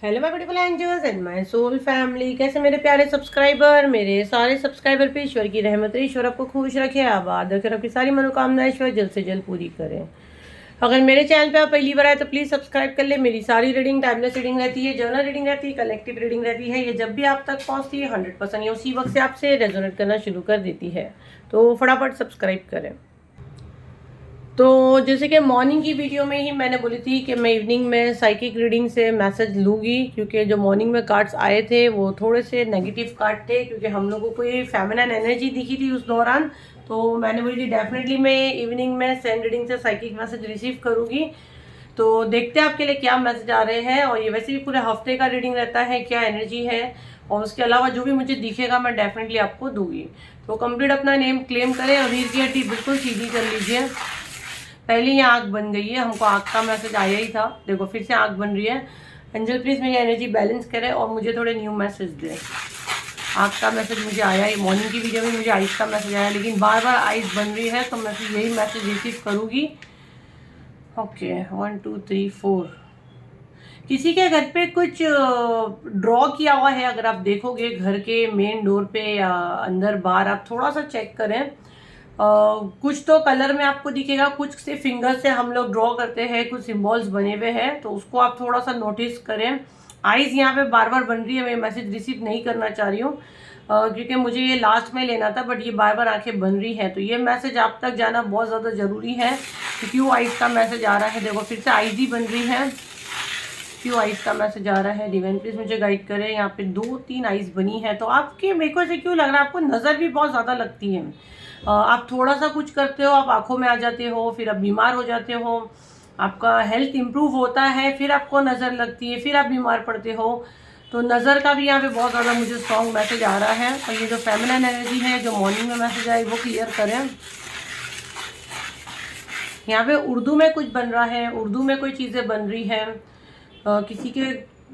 Hello my beautiful angels and my soul family. कैसे मेरे प्यारे सब्सक्राइबर, मेरे सारे सब्सक्राइबर पे ईश्वर की रहमत रही। ईश्वर आपको खुश रखे, आबाद रखे, आपकी सारी मनोकामनाएं ईश्वर जल्द से जल्द पूरी करें। अगर मेरे चैनल पे आप पहली बार आए तो प्लीज़ सब्सक्राइब कर ले। मेरी सारी रीडिंग टाइमलेस रीडिंग रहती है, जर्नल रीडिंग रहती है, कलेक्टिव रीडिंग रहती है। ये जब भी आप तक पहुँचती है 100% ये उसी वक्त से आपसे रेजोनेट करना शुरू कर देती है। तो फटाफट सब्सक्राइब करें। तो जैसे कि मॉर्निंग की वीडियो में ही मैंने बोली थी कि मैं इवनिंग में साइकिक रीडिंग से मैसेज लूँगी, क्योंकि जो मॉर्निंग में कार्ड्स आए थे वो थोड़े से नेगेटिव कार्ड थे, क्योंकि हम लोगों को ये फेमिनिन एनर्जी दिखी थी उस दौरान। तो मैंने बोली थी डेफिनेटली मैं इवनिंग में सेंड रीडिंग से साइकिक मैसेज रिसीव करूँगी। तो देखते हैं आपके लिए क्या मैसेज आ रहे हैं। और ये वैसे भी पूरे हफ्ते का रीडिंग रहता है, क्या एनर्जी है, और उसके अलावा जो भी मुझे दिखेगा मैं डेफिनेटली आपको दूंगी। तो कंप्लीट अपना नेम क्लेम करें, अभी की हड्डी बिल्कुल सीधी कर लीजिए। पहले ही आँख बन गई है, हमको आँख का मैसेज आया ही था, देखो फिर से आँख बन रही है। एंजल प्लीज मेरी एनर्जी बैलेंस करे और मुझे थोड़े न्यू मैसेज दे। आँख का मैसेज मुझे आया ही, मॉर्निंग की वीडियो में मुझे आइस का मैसेज आया, लेकिन बार बार आइस बन रही है तो मैं फिर यही मैसेज रिसीव करूँगी। ओके 1 2 3 4। किसी के घर पे कुछ ड्रॉ किया हुआ है, अगर आप देखोगे घर के मेन डोर पे या अंदर बाहर, आप थोड़ा सा चेक करें। कुछ तो कलर में आपको दिखेगा, कुछ से फिंगर से हम लोग ड्रॉ करते हैं, कुछ सिंबल्स बने हुए हैं, तो उसको आप थोड़ा सा नोटिस करें। आईज यहाँ पे बार बार बन रही है, मैं मैसेज रिसीव नहीं करना चाह रही हूँ क्योंकि मुझे ये लास्ट में लेना था, बट ये बार बार आंखें बन रही है, तो ये मैसेज आप तक जाना बहुत ज़्यादा ज़रूरी है कि क्यों आइज का मैसेज आ रहा है। देखो फिर से आइज ही बन रही है, क्यों आइज का मैसेज आ रहा है। डिवाइन प्लीज मुझे गाइड करें। यहाँ पे 2-3 आइज बनी है, तो आपके मेरे को से क्यों लग रहा है आपको नज़र भी बहुत ज़्यादा लगती है। आप थोड़ा सा कुछ करते हो, आप आंखों में आ जाते हो, फिर आप बीमार हो जाते हो, आपका हेल्थ इंप्रूव होता है, फिर आपको नज़र लगती है, फिर आप बीमार पड़ते हो। तो नज़र का भी यहाँ पे बहुत ज़्यादा मुझे स्ट्रॉन्ग मैसेज आ रहा है। और ये जो फेमिनिन एनर्जी है, जो मॉर्निंग में मैसेज आए वो क्लियर करें। यहाँ पे उर्दू में कुछ बन रहा है, उर्दू में कोई चीज़ें बन रही है। किसी के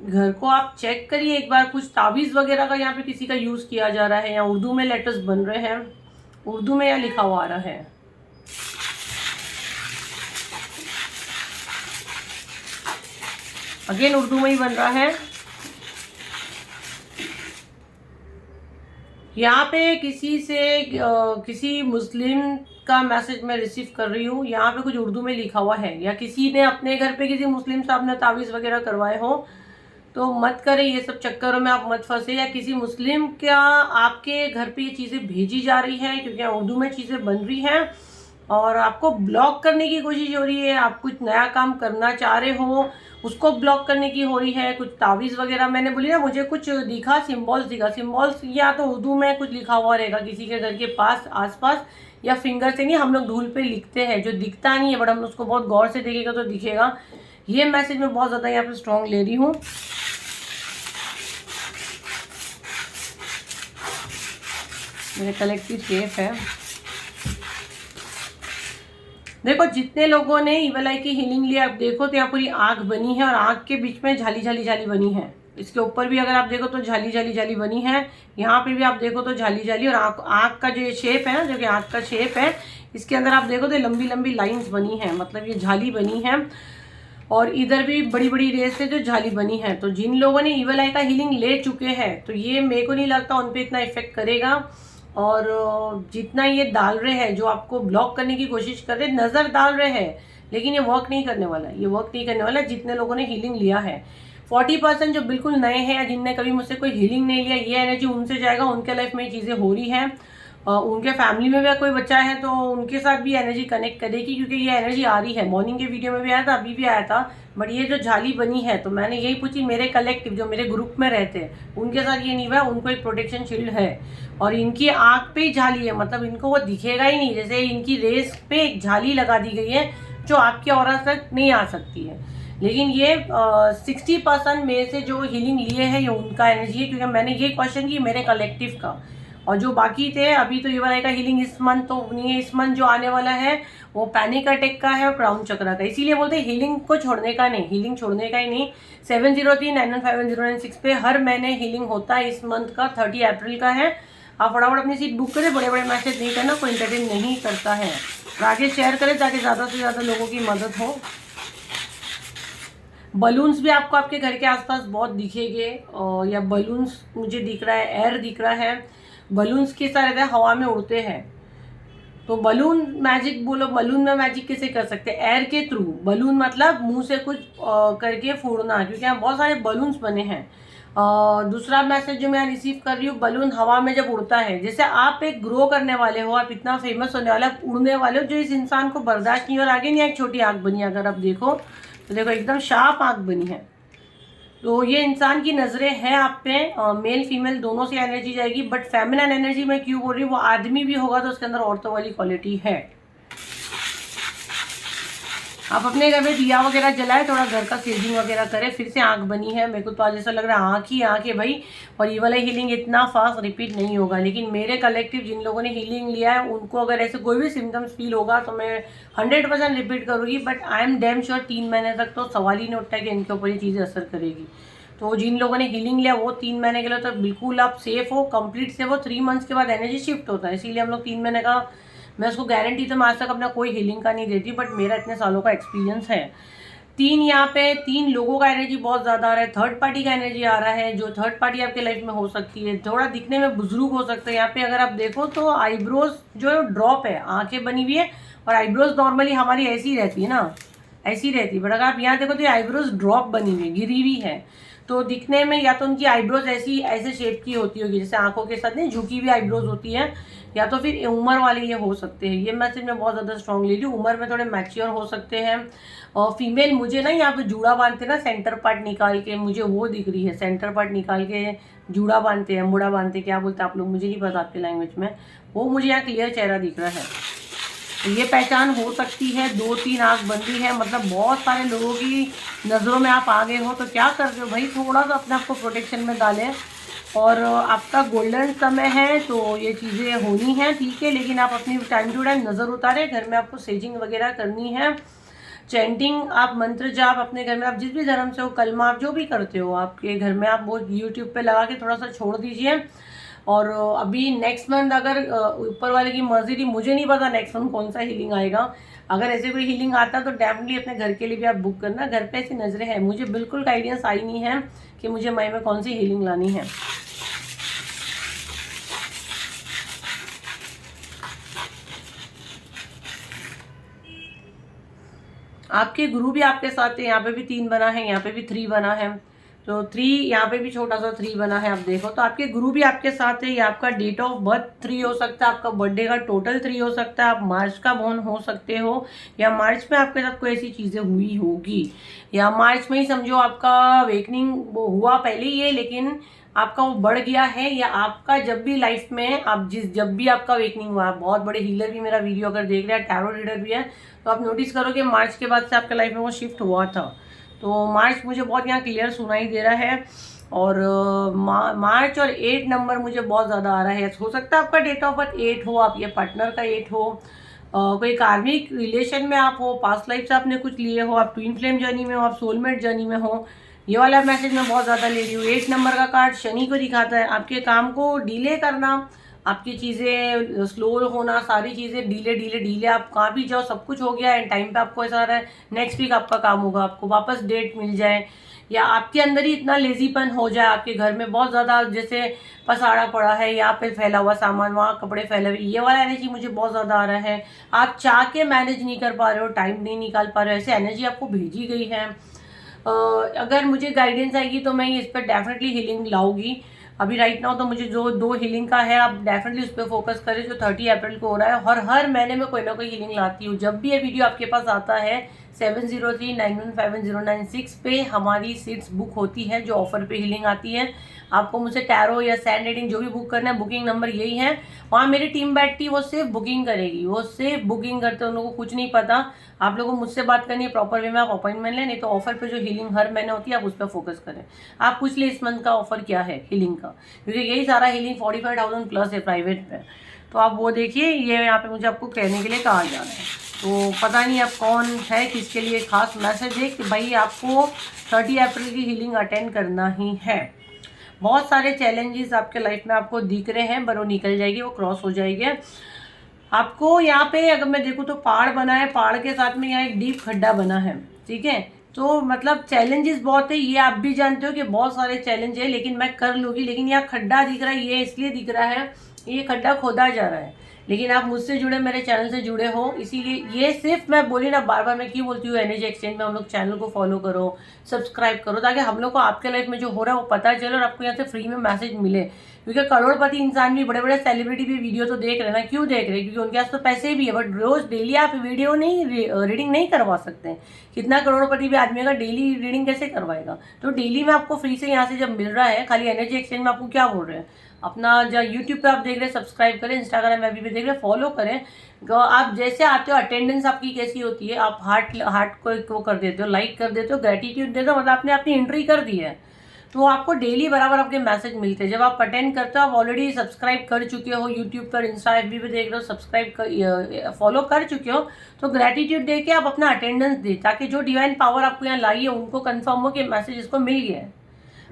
घर को आप चेक करिए एक बार, कुछ तावीज़ वगैरह का यहाँ पे किसी का यूज़ किया जा रहा है, या उर्दू में लेटर्स बन रहे हैं, उर्दू में यहाँ लिखा हुआ आ रहा है। अगेन उर्दू में ही बन रहा है। यहाँ पे किसी से किसी मुस्लिम का मैसेज मैं रिसीव कर रही हूँ, यहाँ पे कुछ उर्दू में लिखा हुआ है, या किसी ने अपने घर पे किसी मुस्लिम साहब ने तावीज़ वगैरह करवाए हो, तो मत करें ये सब चक्करों में, आप मत फंसे। या किसी मुस्लिम का आपके घर पे ये चीज़ें भेजी जा रही है, क्योंकि उर्दू में चीज़ें बन रही हैं और आपको ब्लॉक करने की कोशिश हो रही है। आप कुछ नया काम करना चाह रहे हो, उसको ब्लॉक करने की हो रही है। कुछ तावीज़ वगैरह मैंने बोली ना, मुझे कुछ दिखा, सिंबल्स दिखा, सिंबल्स या तो उर्दू में कुछ लिखा हुआ रहेगा किसी के घर के पास आसपास, या फिंगर से नहीं, हम लोग धूल पे लिखते हैं, जो दिखता नहीं है बट हम उसको बहुत गौर से देखेगा तो दिखेगा। ये मैसेज मैं बहुत ज़्यादा यहाँ पे स्ट्रॉन्ग ले रही हूँ। मेरे कलेक्टिव सेफ है। देखो जितने लोगों ने इवल आई की हीलिंग लिया, आप देखो तो यहाँ पूरी आँख बनी है और आँख के बीच में झाली झाली झाली बनी है। इसके ऊपर भी अगर आप देखो तो झाली झाली झाली बनी है, यहाँ पे भी आप देखो तो झाली झाली, और आँख का जो ये शेप है ना, जो कि आँख का शेप है, इसके अंदर आप देखो तो लंबी लंबी लाइंस बनी है, मतलब ये झाली बनी है। और इधर भी बड़ी बड़ी रेस से जो झाली बनी है। तो जिन लोगों ने इवल आई का हीलिंग ले चुके हैं, तो ये मेरे को नहीं लगता उन पर इतना इफेक्ट करेगा। और जितना ये डाल रहे हैं, जो आपको ब्लॉक करने की कोशिश कर रहे हैं, नज़र डाल रहे हैं, लेकिन ये वर्क नहीं करने वाला, ये वर्क नहीं करने वाला। जितने लोगों ने हीलिंग लिया है, 40% जो बिल्कुल नए हैं या जिनने कभी मुझसे कोई हीलिंग नहीं लिया, ये एनर्जी उनसे जाएगा, उनके लाइफ में ये चीज़ें हो रही हैं। उनके फैमिली में भी कोई बच्चा है तो उनके साथ भी एनर्जी कनेक्ट करेगी, क्योंकि ये एनर्जी आ रही है। मॉर्निंग के वीडियो में भी आया था, अभी भी आया था, बट ये जो झाली बनी है, तो मैंने यही पूछी, मेरे कलेक्टिव जो मेरे ग्रुप में रहते हैं उनके साथ ये नहीं हुआ, उनको एक प्रोटेक्शन शील्ड है और इनकी आँख पे ही झाली है, मतलब इनको वो दिखेगा ही नहीं, जैसे इनकी रेस पे एक झाली लगा दी गई है जो आपके ऑरा तक नहीं आ सकती है। लेकिन ये 60% में से जो हीलिंग लिए हैं ये उनका एनर्जी है, क्योंकि मैंने ये क्वेश्चन की मेरे कलेक्टिव का, और जो बाकी थे अभी तो ये वाला का हीलिंग इस मंथ तो नहीं है, इस मंथ जो आने वाला है वो पैनिक अटैक का है और क्राउन चक्र का। इसीलिए बोलते हैं हीलिंग को छोड़ने का नहीं, हीलिंग छोड़ने का ही नहीं। 7039151096 पे हर महीने हीलिंग होता है। इस मंथ का 30 अप्रैल का है। आप फटाफट अपनी सीट बुक करें, बड़े बड़े मैसेज नहीं करना, कोई इंटरटेन नहीं करता है। आगे शेयर करें ताकि ज़्यादा से ज़्यादा लोगों की मदद हो। बलून्स भी आपको आपके घर के आसपास बहुत दिखेंगे, या बलून्स मुझे दिख रहा है, एयर दिख रहा है। बलून्स किस तरह रहता है, हवा में उड़ते हैं। तो बलून मैजिक बोलो, बलून में मैजिक कैसे कर सकते हैं, एयर के थ्रू। बलून मतलब मुंह से कुछ करके फोड़ना, क्योंकि यहाँ बहुत सारे बलून्स बने हैं। दूसरा मैसेज जो मैं रिसीव कर रही हूँ, बलून हवा में जब उड़ता है, जैसे आप एक ग्रो करने वाले हो, आप इतना फेमस होने वाले, आप उड़ने वाले हो, जो इस इंसान को बर्दाश्त नहीं। और आगे नहीं एक छोटी आंख बनी, अगर आप देखो तो देखो एकदम शार्प आंख बनी है। तो ये इंसान की नजरें हैं आप पे, मेल फीमेल दोनों से एनर्जी जाएगी। बट फेमिनिन एनर्जी मैं क्यों बोल रही हूँ, वो आदमी भी होगा तो उसके अंदर औरतों वाली क्वालिटी है। आप अपने घर में दिया वगैरह जलाए, थोड़ा घर का सेजिंग वगैरह करे। फिर से आंख बनी है, मेरे को तो आज ऐसा लग रहा है आंख ही आंख है भाई। और ये वाला हीलिंग इतना फास्ट रिपीट नहीं होगा, लेकिन मेरे कलेक्टिव जिन लोगों ने हीलिंग लिया है उनको अगर ऐसे कोई भी सिम्टम्स फील होगा तो मैं 100% रिपीट करूँगी। But I am damn sure 3 महीने तक तो सवाल ही नहीं उठता कि इनके ऊपर ये चीज़ें असर करेगी। तो जिन लोगों ने हीलिंग लिया वो 3 महीने के लिए तो बिल्कुल आप सेफ हो, कंप्लीट सेफ हो। 3 मंथ्स के बाद एनर्जी शिफ्ट होता है, इसीलिए हम लोग 3 महीने का, मैं उसको गारंटी तो मैं आज तक अपना कोई हीलिंग का नहीं देती, बट मेरा इतने सालों का एक्सपीरियंस है। 3 यहाँ पे 3 लोगों का एनर्जी बहुत ज़्यादा आ रहा है, थर्ड पार्टी का एनर्जी आ रहा है। जो थर्ड पार्टी आपके लाइफ में हो सकती है, थोड़ा दिखने में बुजुर्ग हो सकता है। यहाँ पे अगर आप देखो तो आईब्रोज जो ड्रॉप है, आंखें बनी हुई है, और आईब्रोज नॉर्मली हमारी ऐसी रहती है ना, ऐसी रहती है। बट अगर आप यहाँ देखो तो आईब्रोज ड्रॉप बनी हुई है, गिरी हुई है। तो दिखने में या तो उनकी आईब्रोज ऐसे शेप की होती होगी, जैसे आंखों के साथ नहीं झुकी हुई आईब्रोज होती है, या तो फिर उम्र वाले ये हो सकते हैं। ये मैसेज मैं बहुत ज़्यादा स्ट्रांग ले रही हूँ, उम्र में थोड़े मैच्योर हो सकते हैं। और फीमेल मुझे ना यहाँ पे जूड़ा बांधते ना, सेंटर पार्ट निकाल के, मुझे वो दिख रही है, सेंटर पार्ट निकाल के जूड़ा बांधते हैं, मुड़ा बांधते, क्या बोलते हैं आप लोग, मुझे नहीं पता आपके लैंग्वेज में। वो मुझे यहाँ क्लियर चेहरा दिख रहा है। तो ये पहचान हो सकती है। 2-3 आंख बंदी है, मतलब बहुत सारे लोगों की नज़रों में आप आ गए हो। तो क्या कर रहे हो भाई, थोड़ा सा अपने आप को प्रोटेक्शन में डालें। और आपका गोल्डन समय है, तो ये चीज़ें होनी हैं, ठीक है। लेकिन आप अपनी टाइम टू टाइम नज़र उतारें। घर में आपको सेजिंग वगैरह करनी है, चैंटिंग, आप मंत्र जाप अपने घर में, आप जिस भी धर्म से हो, कलमा आप जो भी करते हो आपके घर में, आप वो यूट्यूब पे लगा के थोड़ा सा छोड़ दीजिए। और अभी नेक्स्ट मंथ अगर ऊपर वाले की मर्जी थी, मुझे नहीं पता नेक्स्ट मंथ कौन सा हीलिंग आएगा। अगर ऐसे कोई हीलिंग आता तो डेफिनेटली अपने घर के लिए भी आप बुक करना। घर पे ऐसी नज़रें हैं, मुझे बिल्कुल गाइडेंस आई नहीं है कि मुझे मई में कौन सी हीलिंग लानी है। आपके गुरु भी आपके साथ है, यहाँ पे भी 3 बना है, यहाँ पे भी 3 बना है। तो 3 यहाँ पे भी छोटा सा 3 बना है, आप देखो तो आपके गुरु भी आपके साथ है। ये आपका डेट ऑफ बर्थ 3 हो सकता है, आपका बर्थडे का टोटल 3 हो सकता है, आप मार्च का बोर्न हो सकते हो, या मार्च में आपके साथ कोई ऐसी चीज़ें हुई होगी, या मार्च में ही समझो आपका अवेकनिंग वो हुआ पहले ही है, लेकिन आपका वो बढ़ गया है। या आपका जब भी लाइफ में आप जब भी आपका अवेकनिंग हुआ, बहुत बड़े हीलर भी मेरा वीडियो अगर देख रहे हैं, टैरो रीडर भी है, तो आप नोटिस करो कि मार्च के बाद से आपके लाइफ में वो शिफ्ट हुआ था। तो मार्च मुझे बहुत यहाँ क्लियर सुनाई दे रहा है। और मार्च और 8 नंबर मुझे बहुत ज़्यादा आ रहा है। हो सकता है आपका डेट ऑफ बर्थ 8 हो, आप ये पार्टनर का 8 हो, कोई कार्मिक रिलेशन में आप हो, पास्ट लाइफ से आपने कुछ लिए हो, आप ट्विन फ्लेम जर्नी में हो, आप सोलमेट जर्नी में हो। ये वाला मैसेज मैं बहुत ज़्यादा ले रही हूँ। 8 नंबर का कार्ड शनि को दिखाता है, आपके काम को डिले करना, आपकी चीज़ें स्लो होना, सारी चीज़ें डीले डीले डीले। आप कहाँ भी जाओ सब कुछ हो गया एंड टाइम पे आपको ऐसा आ रहा है नेक्स्ट वीक आपका काम होगा, आपको वापस डेट मिल जाए, या आपके अंदर ही इतना लेजीपन हो जाए, आपके घर में बहुत ज़्यादा जैसे पसाड़ा पड़ा है, यहाँ पे फैला हुआ सामान, वहाँ कपड़े फैले हुए, ये वाला एनर्जी मुझे बहुत ज़्यादा आ रहा है। आप चाह के मैनेज नहीं कर पा रहे हो, टाइम नहीं निकाल पा रहे हो, ऐसे एनर्जी आपको भेजी गई है। अगर मुझे गाइडेंस आएगी तो मैं इस पर डेफिनेटली हीलिंग लाऊंगी। अभी राइट नाउ तो मुझे जो 2 हीलिंग का है, आप डेफिनेटली उस पर फोकस करें जो 30 अप्रैल को हो रहा है। और हर महीने में कोई ना कोई हीलिंग लाती हूँ। जब भी ये वीडियो आपके पास आता है 7039151096 पे हमारी सीट्स बुक होती है, जो ऑफर पे हीलिंग आती है। आपको मुझसे टैरो या सैंड रीडिंग जो भी बुक करना है, बुकिंग नंबर यही है। वहाँ मेरी टीम बैठती है, वो सिर्फ बुकिंग करेगी, वो सिर्फ बुकिंग करते हैं, उन लोगों को कुछ नहीं पता। आप लोगों को मुझसे बात करनी है प्रॉपर वे में, आप अपॉइंटमेंट लें, नहीं तो ऑफर पे जो हीलिंग हर महीने होती है आप उस पर फोकस करें। आप पूछ ले इस मंथ का ऑफर क्या है हीलिंग का, क्योंकि यही सारा हीलिंग 45,000 प्लस है प्राइवेट में। तो आप वो देखिए, ये यहाँ पे मुझे आपको कहने के लिए कहा जा रहा है। तो पता नहीं अब कौन है, किसके लिए खास मैसेज है कि भाई आपको 30 अप्रैल की हीलिंग अटेंड करना ही है। बहुत सारे चैलेंजेस आपके लाइफ में आपको दिख रहे हैं, पर वो निकल जाएगी, वो क्रॉस हो जाएगी। आपको यहाँ पे अगर मैं देखूँ तो पहाड़ बना है, पहाड़ के साथ में यहाँ एक डीप खड्डा बना है, ठीक है। तो मतलब चैलेंजेस बहुत है, ये आप भी जानते हो कि बहुत सारे चैलेंज है, लेकिन मैं कर लूँगी। लेकिन यहाँ खड्डा दिख रहा है, ये इसलिए दिख रहा है, ये खड्डा खोदा जा रहा है। लेकिन आप मुझसे जुड़े, मेरे चैनल से जुड़े हो, इसीलिए ये सिर्फ मैं बोली ना, बार बार मैं क्यों बोलती हूँ एनर्जी एक्सचेंज में हम लोग चैनल को फॉलो करो, सब्सक्राइब करो, ताकि हम लोग को आपके लाइफ में जो हो रहा है वो पता चले और आपको यहाँ से फ्री में मैसेज मिले। क्योंकि करोड़पति इंसान भी, बड़े बड़े सेलिब्रिटी भी वीडियो तो देख रहे हैं ना, क्यों देख रहे हैं? क्योंकि उनके पास तो पैसे भी है, बट रोज डेली आप वीडियो नहीं रीडिंग नहीं करवा सकते। कितना करोड़पति भी आदमी का डेली रीडिंग कैसे करवाएगा? तो डेली में आपको फ्री से यहाँ से जब मिल रहा है, खाली एनर्जी एक्सचेंज में आपको क्या बोल रहे हैं, अपना जो यूट्यूब पे आप देख रहे हैं सब्सक्राइब करें, इंस्टाग्राम में भी देख रहे हैं फॉलो करें। आप जैसे आते हो, अटेंडेंस आपकी कैसी होती है, आप हार्ट को कर देते हो, लाइक कर देते हो, ग्रेटिट्यूड देते हो, मतलब आपने अपनी एंट्री कर दी है। तो आपको डेली बराबर आपके मैसेज मिलते हैं। जब आप अटेंड करते हो, आप ऑलरेडी सब्सक्राइब कर चुके हो, यूट्यूब पर, इंस्टा एफबी पे देख रहे हो, सब्सक्राइब फॉलो कर चुके हो, तो ग्रेटिट्यूड दे के आप अपना अटेंडेंस दे, ताकि जो डिवाइन पावर आपको यहाँ लाई है उनको कंफर्म हो कि मैसेज इसको मिल गया है।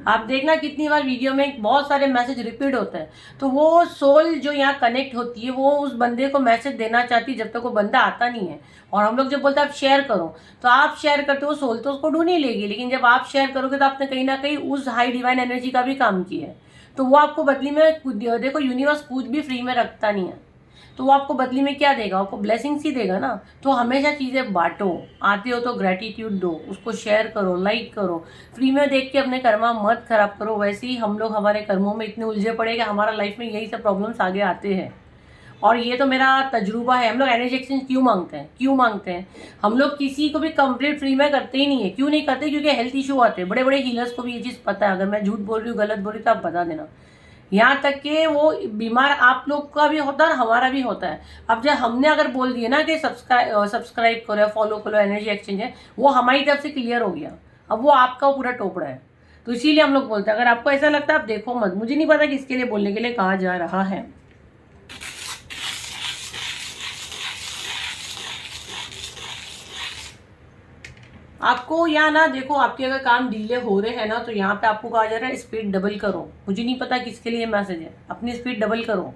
आप देखना कितनी बार वीडियो में बहुत सारे मैसेज रिपीट होते हैं, तो वो सोल जो यहाँ कनेक्ट होती है वो उस बंदे को मैसेज देना चाहती है जब तक वो बंदा आता नहीं है। और हम लोग जब बोलते हैं आप शेयर करो, तो आप शेयर करते हो, सोल तो उसको ढूंढ ही लेगी। लेकिन जब आप शेयर करोगे तो आपने कहीं ना कहीं उस हाई डिवाइन एनर्जी का भी काम किया है। तो वो आपको बदली में, देखो यूनिवर्स कुछ भी फ्री में रखता नहीं है, तो वो आपको बदली में क्या देगा? आपको ब्लेसिंग्स ही देगा ना। तो हमेशा चीज़ें बांटो, आते हो तो ग्रेटिट्यूड दो, उसको शेयर करो, लाइक करो, फ्री में देख के अपने कर्मा मत खराब करो। वैसे ही हम लोग हमारे कर्मों में इतने उलझे पड़े कि हमारा लाइफ में यही सब प्रॉब्लम्स आगे आते हैं। और ये तो मेरा तजुर्बा है। हम लोग एनर्जी एक्सचेंज क्यों मांगते हैं? क्यों मांगते हैं? हम लोग किसी को भी कंप्लीट फ्री में करते ही नहीं है। क्यों नहीं करते? क्योंकि हेल्थ इशू आते हैं। बड़े बड़े हीलर्स को भी ये चीज़ पता है। अगर मैं झूठ बोल रही हूँ, गलत बोल रही हूँ, तो आप बता देना। यहाँ तक कि वो बीमार आप लोग का भी होता है और हमारा भी होता है। अब जब हमने अगर बोल दिया ना कि सब्सक्राइब करो, फॉलो करो, एनर्जी एक्सचेंज है, वो हमारी तरफ से क्लियर हो गया। अब वो आपका पूरा टोपड़ा है। तो इसीलिए हम लोग बोलते हैं, अगर आपको ऐसा लगता है आप देखो मत। मुझे नहीं पता किसके लिए बोलने के लिए कहा जा रहा है। आपको यहाँ ना देखो, आपके अगर काम डिले हो रहे हैं ना, तो यहाँ पे आपको कहा जा रहा है स्पीड डबल करो। मुझे नहीं पता किसके लिए मैसेज है, अपनी स्पीड डबल करो।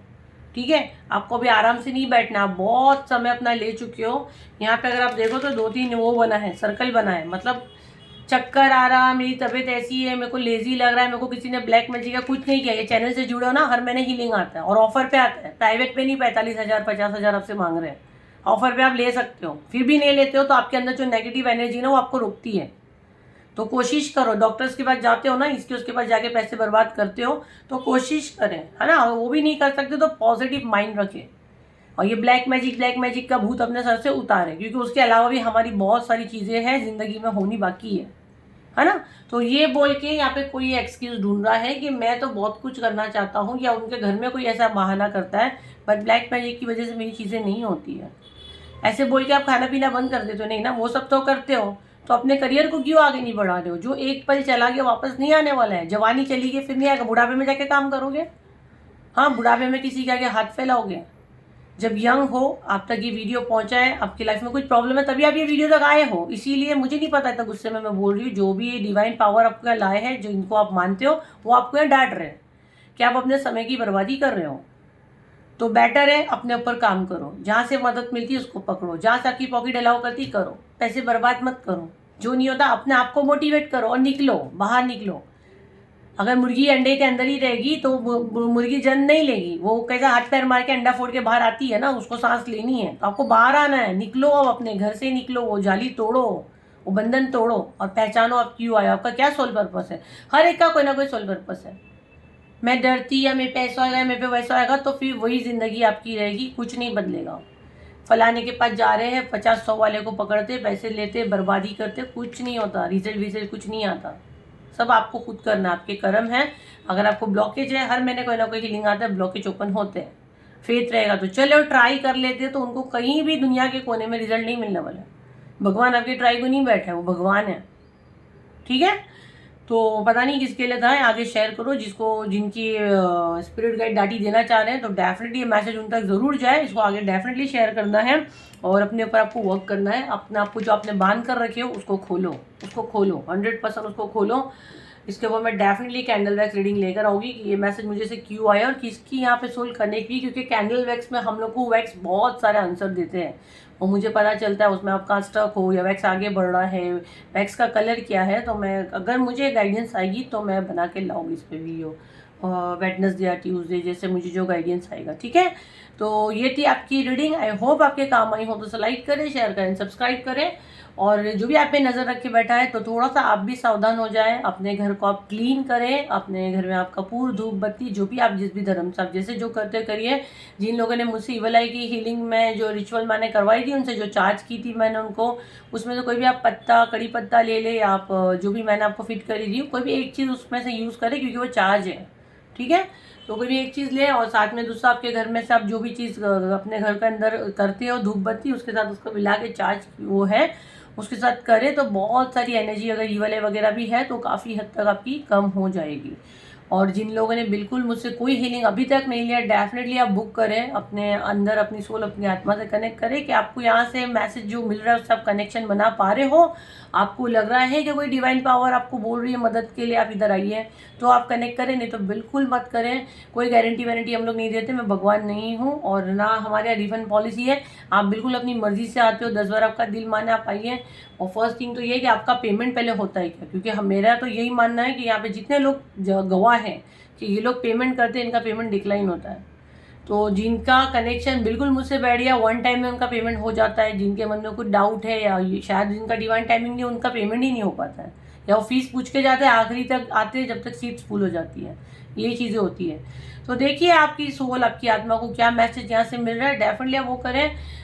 ठीक है, आपको अभी आराम से नहीं बैठना, आप बहुत समय अपना ले चुके हो। यहाँ पे अगर आप देखो तो 2-3 वो बना है, सर्कल बना है, मतलब चक्कर आ रहा, मेरी तबीयत ऐसी है, मेरे को लेजी लग रहा है, मेरे को किसी ने ब्लैक मैजिक का कुछ नहीं किया। ये चैनल से जुड़े हो ना, हर महीने हीलिंग आता है और ऑफर पे आता है। प्राइवेट पे नहीं 45,000 50,000 आपसे मांग रहे हैं, ऑफर पे आप ले सकते हो। फिर भी नहीं लेते हो तो आपके अंदर जो नेगेटिव एनर्जी ना वो आपको रोकती है। तो कोशिश करो, डॉक्टर्स के पास जाते हो ना, इसके उसके पास जाके पैसे बर्बाद करते हो, तो कोशिश करें, है ना। वो भी नहीं कर सकते तो पॉजिटिव माइंड रखें और ये ब्लैक मैजिक का भूत अपने सर से उतारे, क्योंकि उसके अलावा भी हमारी बहुत सारी चीज़ें हैं जिंदगी में होनी बाकी है ना। तो ये बोल के यहाँ पे कोई एक्सक्यूज ढूंढ रहा है कि मैं तो बहुत कुछ करना चाहता हूँ, या उनके घर में कोई ऐसा बहाना करता है, बट ब्लैक मैजिक की वजह से मेरी चीज़ें नहीं होती है, ऐसे बोल के आप खाना पीना बंद कर देते हो। नहीं ना, वो सब तो करते हो, तो अपने करियर को क्यों आगे नहीं बढ़ा रहे हो? जो एक पल चला गया वापस नहीं आने वाला है। जवानी चली गई फिर नहीं आएगा, बुढ़ापे में जाके काम करोगे। हाँ, बुढ़ापे में किसी के आगे हाथ फैलाओगे? जब यंग हो, आप तक ये वीडियो पहुंचा है, आपकी लाइफ में कुछ प्रॉब्लम है, तभी आप ये वीडियो तक आए हो। इसीलिए मुझे नहीं पता था, गुस्से में मैं बोल रही हूँ। जो भी डिवाइन पावर आपको यहाँ लाए हैं, जो इनको आप मानते हो, वो आपको यहाँ डांट रहे हैं कि आप अपने समय की बर्बादी कर रहे हो। तो बेटर है अपने ऊपर काम करो, जहाँ से मदद मिलती है उसको पकड़ो, जहाँ से आपकी पॉकेट अलाउ करती करो, पैसे बर्बाद मत करो। जो नहीं होता अपने आप को मोटिवेट करो और निकलो, बाहर निकलो। अगर मुर्गी अंडे के अंदर ही रहेगी तो मुर्गी जन्म नहीं लेगी। वो कैसा हाथ पैर मार के अंडा फोड़ के बाहर आती है ना, उसको सांस लेनी है। तो आपको बाहर आना है, निकलो, अब अपने घर से निकलो, वो जाली तोड़ो, वो बंधन तोड़ो और पहचानो आप क्यों आए, आपका क्या सोल पर्पस है। हर एक का कोई ना कोई सोल पर्पस है। मैं डरती या मेरे पैसा आएगा, मेरे पे वैसा आएगा, तो फिर वही जिंदगी आपकी रहेगी, कुछ नहीं बदलेगा। फलाने के पास जा रहे हैं, 50-100 वाले को पकड़ते, पैसे लेते, बर्बादी करते, कुछ नहीं होता, रिजल्ट कुछ नहीं आता। सब आपको खुद करना, आपके कर्म है। अगर आपको ब्लॉकेज है, हर महीने कोई ना कोई हीलिंग आता है, ब्लॉकेज ओपन होते हैं। फेथ रहेगा तो चलो ट्राई कर लेते, तो उनको कहीं भी दुनिया के कोने में रिजल्ट नहीं मिलने वाला। भगवान आपके ट्राई को नहीं बैठा है, वो भगवान है। ठीक है, तो पता नहीं किसके लिए था, आगे शेयर करो। जिनकी स्पिरिट गाइड डाटी देना चाह रहे हैं, तो डेफिनेटली ये मैसेज उन तक जरूर जाए। इसको आगे डेफिनेटली शेयर करना है और अपने ऊपर आपको वर्क करना है। अपने आपको जो आपने बांध कर रखे हो उसको खोलो, 100% उसको खोलो। इसके ऊपर मैं डेफिनेटली कैंडल वैक्स रीडिंग लेकर आऊँगी कि ये मैसेज मुझे से क्यों आया और किसकी यहाँ पे सोल कनेक्ट हुई, क्योंकि कैंडल वैक्स में हम लोग को वैक्स बहुत सारे आंसर देते हैं और मुझे पता चलता है उसमें आपका स्टक हो या वैक्स आगे बढ़ रहा है, वैक्स का कलर क्या है। तो मैं अगर मुझे गाइडेंस आएगी तो मैं बना के लाऊंगी इस पर वीडियो वेडनेसडे या ट्यूसडे जैसे मुझे जो गाइडेंस आएगा, ठीक है। तो ये थी आपकी रीडिंग, आई होप आपके काम आई हो। तो लाइक करें, शेयर करें, सब्सक्राइब करें और जो भी आप पे नज़र रख के बैठा है तो थोड़ा सा आप भी सावधान हो जाएं। अपने घर को आप क्लीन करें, अपने घर में आप कपूर धूप बत्ती जो भी आप जिस भी धर्म से आप जैसे जो करते करिए। जिन लोगों ने मुझसे इवल आई की हीलिंग में जो रिचुअल मैंने करवाई थी उनसे जो चार्ज की थी मैंने उनको, उसमें से कोई भी आप पत्ता कड़ी पत्ता ले ले, आप जो भी मैंने आपको फिट करी थी कोई भी एक चीज़ उसमें से यूज़ करें क्योंकि वो चार्ज है, ठीक है। तो कोई भी एक चीज़ ले और साथ में दूसरा आपके घर में से आप जो भी चीज़ अपने घर के अंदर करते हो धूप बत्ती उसके साथ उसको मिला के चार्ज वो है उसके साथ करें तो बहुत सारी एनर्जी अगर ईवल वगैरह भी है तो काफ़ी हद तक आपकी कम हो जाएगी। और जिन लोगों ने बिल्कुल मुझसे कोई हीलिंग अभी तक नहीं लिया डेफिनेटली आप बुक करें, अपने अंदर अपनी सोल अपनी आत्मा से कनेक्ट करें कि आपको यहाँ से मैसेज जो मिल रहा है उससे आप कनेक्शन बना पा रहे हो। आपको लग रहा है कि कोई डिवाइन पावर आपको बोल रही है मदद के लिए आप इधर आइए तो आप कनेक्ट करें, नहीं तो बिल्कुल मत करें। कोई गारंटी वारंटी हम लोग नहीं देते, मैं भगवान नहीं हूँ और ना हमारे यहाँ रिफंड पॉलिसी है। आप बिल्कुल अपनी मर्जी से आते हो, 10 बार आपका दिल माने आप आइए। और फर्स्ट थिंग तो ये है कि आपका पेमेंट पहले होता है क्या, क्योंकि हम मेरा तो यही मानना है कि यहाँ पे जितने लोग गवाह हैं कि ये लोग पेमेंट करते हैं इनका पेमेंट डिक्लाइन होता है। तो जिनका कनेक्शन बिल्कुल मुझसे बैठ गया वन टाइम में उनका पेमेंट हो जाता है, जिनके मन में कुछ डाउट है या शायद जिनका डिवाइन टाइमिंग नहीं उनका पेमेंट ही नहीं हो पाता है या वो फीस पूछ के जाते हैं आखिरी तक आते हैं जब तक सीट्स फुल हो जाती है, ये चीज़ें होती है। तो देखिए आपकी सोल आपकी आत्मा को क्या मैसेज यहाँ से मिल रहा है, डेफिनेटली आप वो करें।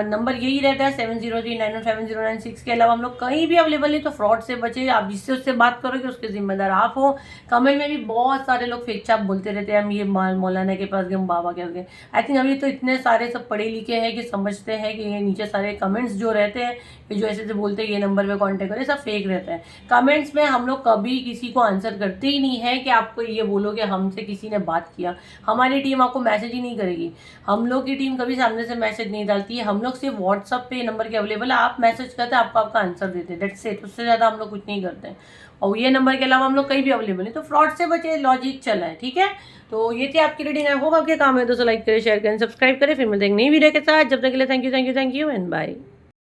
नंबर यही रहता है 7039170706 के अलावा हम लोग कहीं भी अवेलेबल नहीं, तो फ्रॉड से बचे। आप जिससे उससे बात करोगे उसके जिम्मेदार आप हो। कमेंट में भी बहुत सारे लोग फेक चाप बोलते रहते हैं हम ये मौलाना के पास गए हम बाबा के पास गए। आई थिंक अभी तो इतने सारे सब पढ़े लिखे हैं कि समझते हैं कि ये नीचे सारे कमेंट्स जो रहते हैं ये जो ऐसे बोलते हैं ये नंबर पे कांटेक्ट करें, सब फेक रहता है। कमेंट्स में हम लोग कभी किसी को आंसर करते ही नहीं है कि आपको ये बोलो कि हमसे किसी ने बात किया। हमारी टीम आपको मैसेज ही नहीं करेगी, हम लोग की टीम कभी सामने से मैसेज नहीं डालती है। हम लोग सिर्फ व्हाट्सअप पे नंबर के अवेलेबल है, आप मैसेज करते हैं आपको आपका आंसर देते हैं, दैट्स इट। उससे ज़्यादा हम लोग कुछ नहीं करते हैं और ये नंबर के अलावा हम लोग कहीं भी अवेलेबल नहीं। तो फ्रॉड से बचे, लॉजिक चला है, ठीक है। तो ये थी आपकी रीडिंग, आई होप आपके काम है। तो लाइक करें, शेयर करें, सब्सक्राइब करें। फिर मिलते हैं नई वीडियो के साथ, जब तक के लिए थैंक यू एंड बाय।